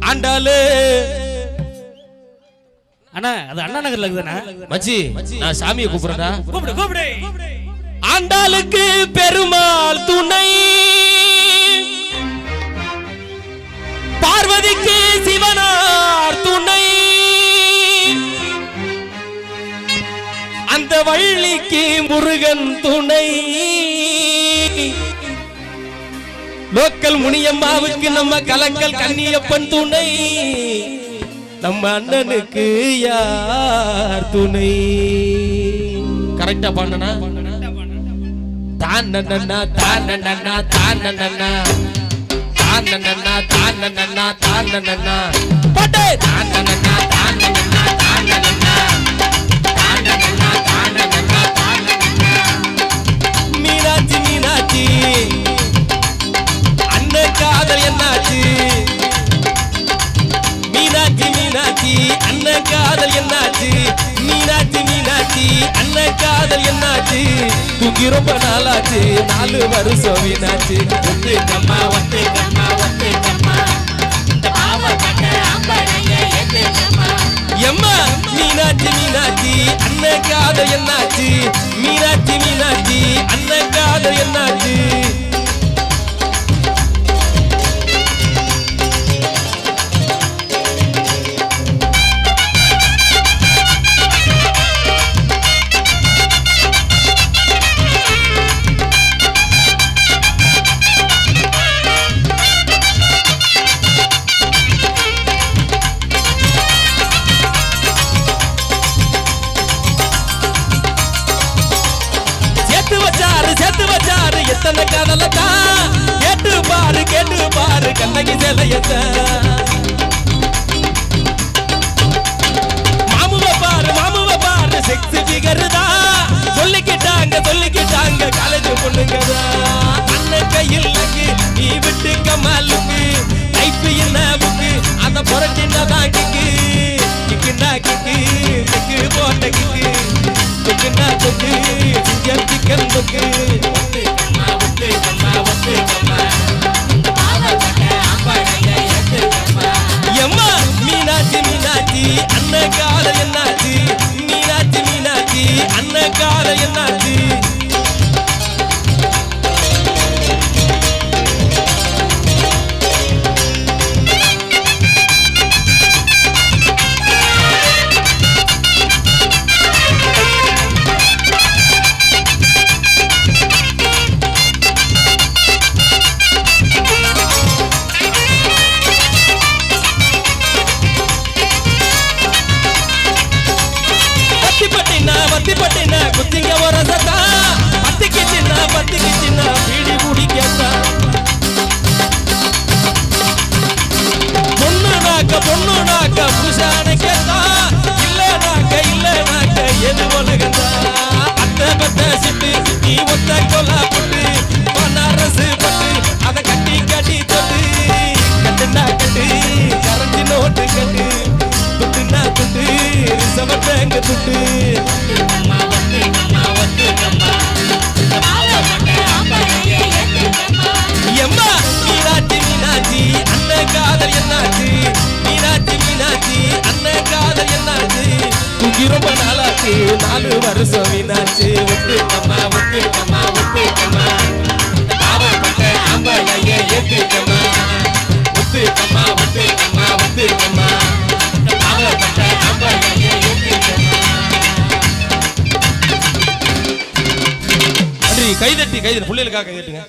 ஆண்டாளு அண்ணா அது அண்ணா நகர்ல இருக்குதானே மச்சி நான் சாமியை கூப்பிடுறேன்டா கூப்பிடு கூப்பிடு ஆண்டாளுக்கு பெருமாள் துணை பார்வதிக்கு சிவனார் துணை அந்த வள்ளிக்கு முருகன் துணை லோக்கல் முனியம்மாவுக்கு நம்ம கலக்கல் கன்னியப்பன் துணை நம்ம அண்ணனுக்கு யார் துணை கரெக்டா பண்ணனா தானனனா தானனனா தானனனா தானனனா தானனனா தானனனா பட்டே தானனனா தானனனா தானனனா தானனனா தானனனா தானனனா மீனாட்சி மீனாட்சி அண்ணன் காதல் என்னாச்சு மீனாட்சி மீனாட்சி அண்ணன் காதல் என்னாச்சு மீனாட்சி மீனாட்சி அண்ணன் காதல் என்னாச்சு தூக்கி ரொம்ப நாளாச்சு 4 வருஷம் வீணாச்சு ஒத்துக்கம்மா ஒத்துக்கம்மா ஒத்துக்கம்மா இந்த பாவப்பட்ட அம்பளைய ஏத்துக்கம்மா எம்மா மீனாட்சி மீனாட்சி அண்ணன் காதல் என்னாச்சு மீனாட்சி மீனாட்சி அண்ணன் காதல் என்னாச்சு சேர்த்து வச்சாரு எத்தனை காதலத்தான் கேட்டு பாரு கண்ணகி சிலையத்தான் மாமுவ பாரு செக்ஸ் ஃபிகர்தான் சொல்லிக்கிட்டாங்க காலேஜ் பொண்ணுங்கதான் அண்ணன் கையில் லக்கு நீ விட்டு கமாலுக்கு லைஃப் என்ன புக்கு அத புரட்டினதான் கிக்குனா கிக்கு போட்ட கிக்குனா தொக்கு சிக்கன் தொக்கு ஒத்துக்கம்மா ஒத்துக்கம்மா ஒத்துக்கம்மா இந்த பாவப்பட்ட அம்பளைய ஏத்துக்கம்மா எம்மா மீனாட்சி மீனாட்சி அண்ணன் காதல் என்னாச்சு மீனாட்சி மீனாட்சி அண்ணன் காதல் என்னாச்சு பட்டினா குத்திங்க ஒரு சத்தா பத்திக்கு சின்ன பீடி குடிக்கத்தா பொண்ணு நாக்க புருஷானை கேட்டா இல்ல நாக்க எது உலகந்தா அத்தை பத்த சிட்டு நீ ஒத்த கொல்லா போட்டு பனாரசு பட்டு அதை கட்டி தொட்டு கட்டுனா கட்டு கரஞ்சி நோட்டு கட்டு துட்டுனா துட்டு ரிசவட்டங்க துட்டு ஒத்துக்கம்மா ஒத்துக்கம்மா ஒத்துக்கம்மா இந்த பாவப்பட்ட அம்பளைய ஏத்துக்கம்மா எம்மா மீனாட்சி மீனாட்சி அண்ணன் காதல் என்னாச்சு மீனாட்சி மீனாட்சி அண்ணன் காதல் என்னாச்சு தூக்கி ரொம்ப நாளாச்சு 4 வருஷம் வீணாச்சு ஒத்துக்கம்மா ஒத்துக்கம்மா ஒத்துக்கம்மா இந்த பாவப்பட்ட அம்பளைய ஏத்துக்கம்மா ஒத்துக்கம்மா ஒத்துக்கம்மா ஒத்துக்கம்மா இந்த பாவப்பட்ட அம்பளைய ஏத்துக்கம்மா கைதட்டி பிள்ளைகளுக்காக கைதட்டுங்க.